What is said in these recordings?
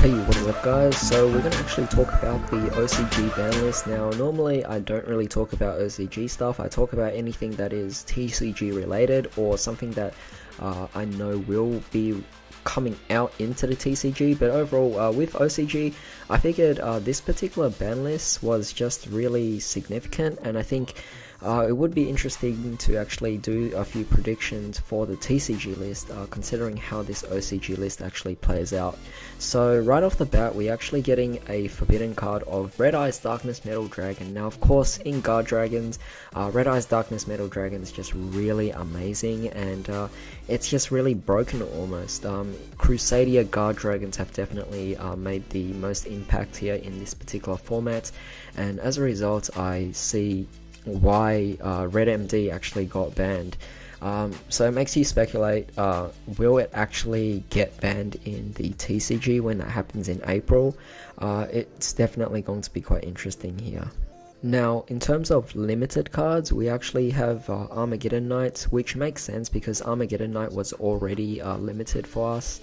Hey, what is up guys? So we're going to actually talk about the OCG Banlist. Now normally I don't really talk about OCG stuff, I talk about anything that is TCG related or something that I know will be coming out into the TCG, but overall with OCG I figured this particular ban list was just really significant, and I think it would be interesting to actually do a few predictions for the TCG list, considering how this OCG list actually plays out. So right off the bat, we're actually getting a forbidden card of Red Eyes Darkness Metal Dragon. Now of course in Guard Dragons, Red Eyes Darkness Metal Dragon is just really amazing, and it's just really broken almost. Crusadia Guard Dragons have definitely made the most impact here in this particular format, and as a result I see why Red MD actually got banned. So it makes you speculate, will it actually get banned in the TCG when that happens in April? It's definitely going to be quite interesting here. Now in terms of limited cards, we actually have Armageddon Knight, which makes sense because Armageddon Knight was already limited for us.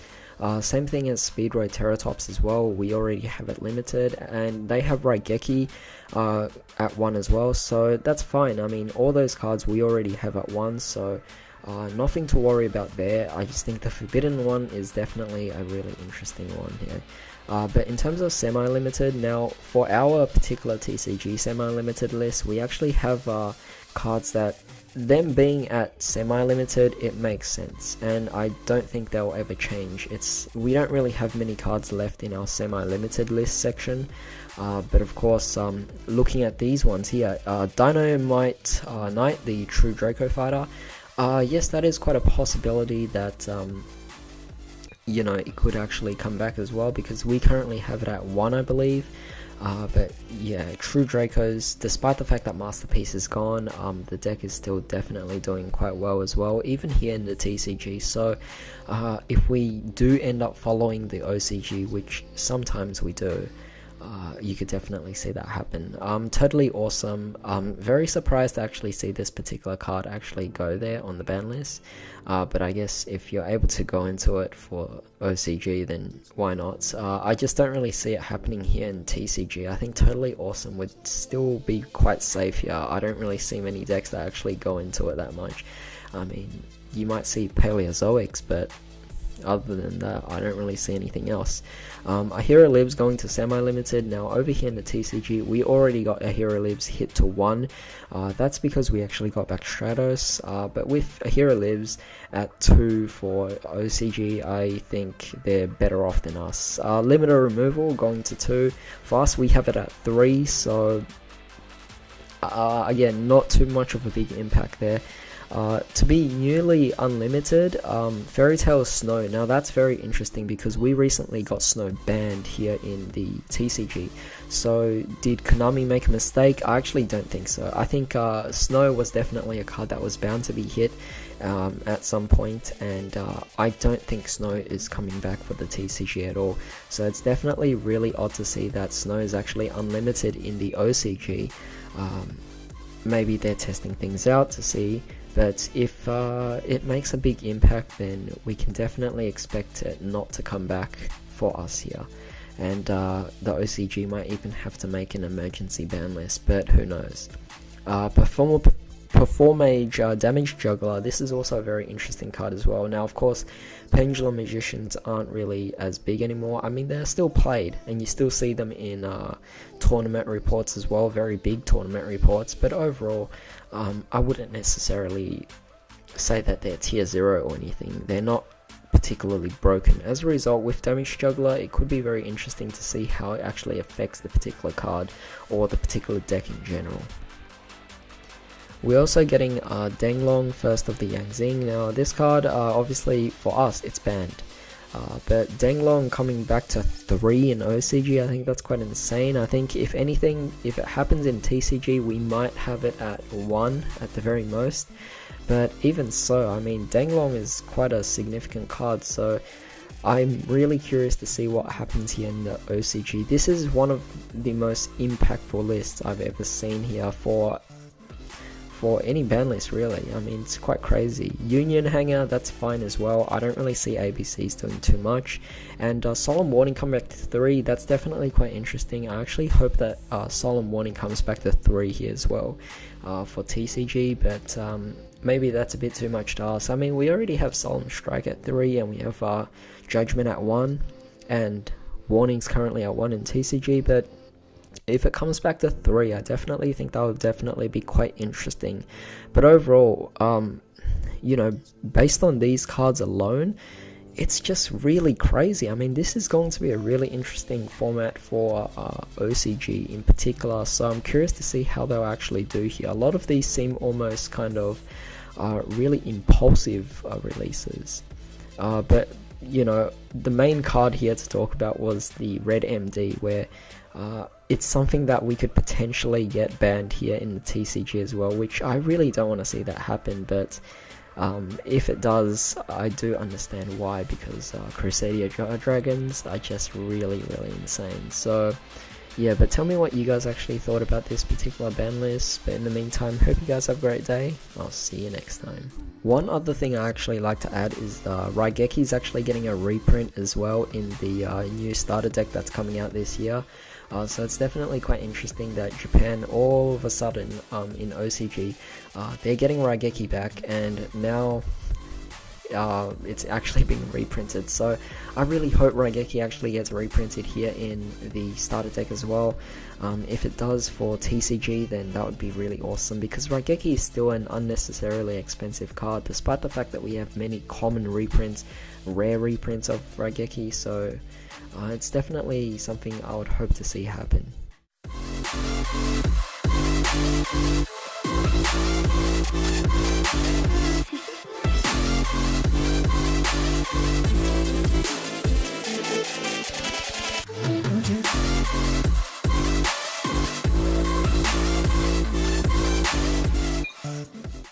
Same thing as Speedway Terratops as well, we already have it limited, and they have Raigeki at 1 as well, so that's fine. I mean, all those cards we already have at 1, so nothing to worry about there. I just think the forbidden one is definitely a really interesting one here. But in terms of semi-limited, now for our particular TCG semi-limited list, we actually have cards that, them being at semi-limited, it makes sense, and I don't think they'll ever change. We don't really have many cards left in our semi-limited list section, but of course, looking at these ones here, Dynamite Knight, the True Draco Fighter, yes, that is quite a possibility that you know, it could actually come back as well, because we currently have it at 1, I believe. But yeah, True Dracos, despite the fact that Masterpiece is gone, the deck is still definitely doing quite well as well, even here in the TCG. So if we do end up following the OCG, which sometimes we do, you could definitely see that happen. Totally awesome. Very surprised to actually see this particular card actually go there on the ban list, but I guess if you're able to go into it for OCG, then why not? I just don't really see it happening here in TCG. I think Totally Awesome would still be quite safe here. I don't really see many decks that actually go into it that much. I mean, you might see Paleozoics, but other than that, I don't really see anything else. A Hero Lives going to semi-limited. Now over here in the TCG, we already got a Hero Lives hit to 1. That's because we actually got back Stratos, but with a Hero Lives at 2 for OCG, I think they're better off than us. Limiter Removal going to 2. For us, we have it at 3, so again, not too much of a big impact there. To be newly unlimited, Fairy Tail Snow. Now that's very interesting because we recently got Snow banned here in the TCG. So did Konami make a mistake? I actually don't think so. I think Snow was definitely a card that was bound to be hit at some point, and I don't think Snow is coming back for the TCG at all. So it's definitely really odd to see that Snow is actually unlimited in the OCG. Maybe they're testing things out to see. But if it makes a big impact, then we can definitely expect it not to come back for us here. And the OCG might even have to make an emergency ban list, but who knows. Performage Damage Juggler, this is also a very interesting card as well. Now of course, Pendulum Magicians aren't really as big anymore. I mean, they're still played, and you still see them in tournament reports as well, very big tournament reports, but overall, I wouldn't necessarily say that they're tier 0 or anything. They're not particularly broken. As a result, with Damage Juggler, it could be very interesting to see how it actually affects the particular card or the particular deck in general. We're also getting Denglong, First of the Yangzing. Now this card, obviously for us, it's banned. But Denglong coming back to 3 in OCG, I think that's quite insane. I think if anything, if it happens in TCG, we might have it at 1 at the very most. But even so, I mean, Denglong is quite a significant card, so I'm really curious to see what happens here in the OCG. This is one of the most impactful lists I've ever seen here for for any ban list really. I mean, it's quite crazy. Union Hanger, that's fine as well. I don't really see ABCs doing too much. And Solemn Warning coming back to 3, that's definitely quite interesting. I actually hope that Solemn Warning comes back to 3 here as well for TCG, but maybe that's a bit too much to ask. I mean, we already have Solemn Strike at 3, and we have Judgment at 1, and Warning's currently at 1 in TCG, but if it comes back to 3, I definitely think that would definitely be quite interesting. But overall, you know, based on these cards alone, it's just really crazy. I mean, this is going to be a really interesting format for OCG in particular, so I'm curious to see how they'll actually do here. A lot of these seem almost kind of really impulsive releases, but you know, the main card here to talk about was the Red MD, where it's something that we could potentially get banned here in the TCG as well, which I really don't want to see that happen, but if it does, I do understand why, because Crusadia Dragons are just really insane. So yeah, but tell me what you guys actually thought about this particular ban list. But in the meantime, hope you guys have a great day. I'll see you next time. One other thing I actually like to add is Raigeki is actually getting a reprint as well in the new starter deck that's coming out this year. So it's definitely quite interesting that Japan all of a sudden in OCG they're getting Raigeki back, and now it's actually being reprinted. So I really hope Raigeki actually gets reprinted here in the starter deck as well. If it does for TCG, then that would be really awesome, because Raigeki is still an unnecessarily expensive card, despite the fact that we have many common reprints, rare reprints of Raigeki. So it's definitely something I would hope to see happen.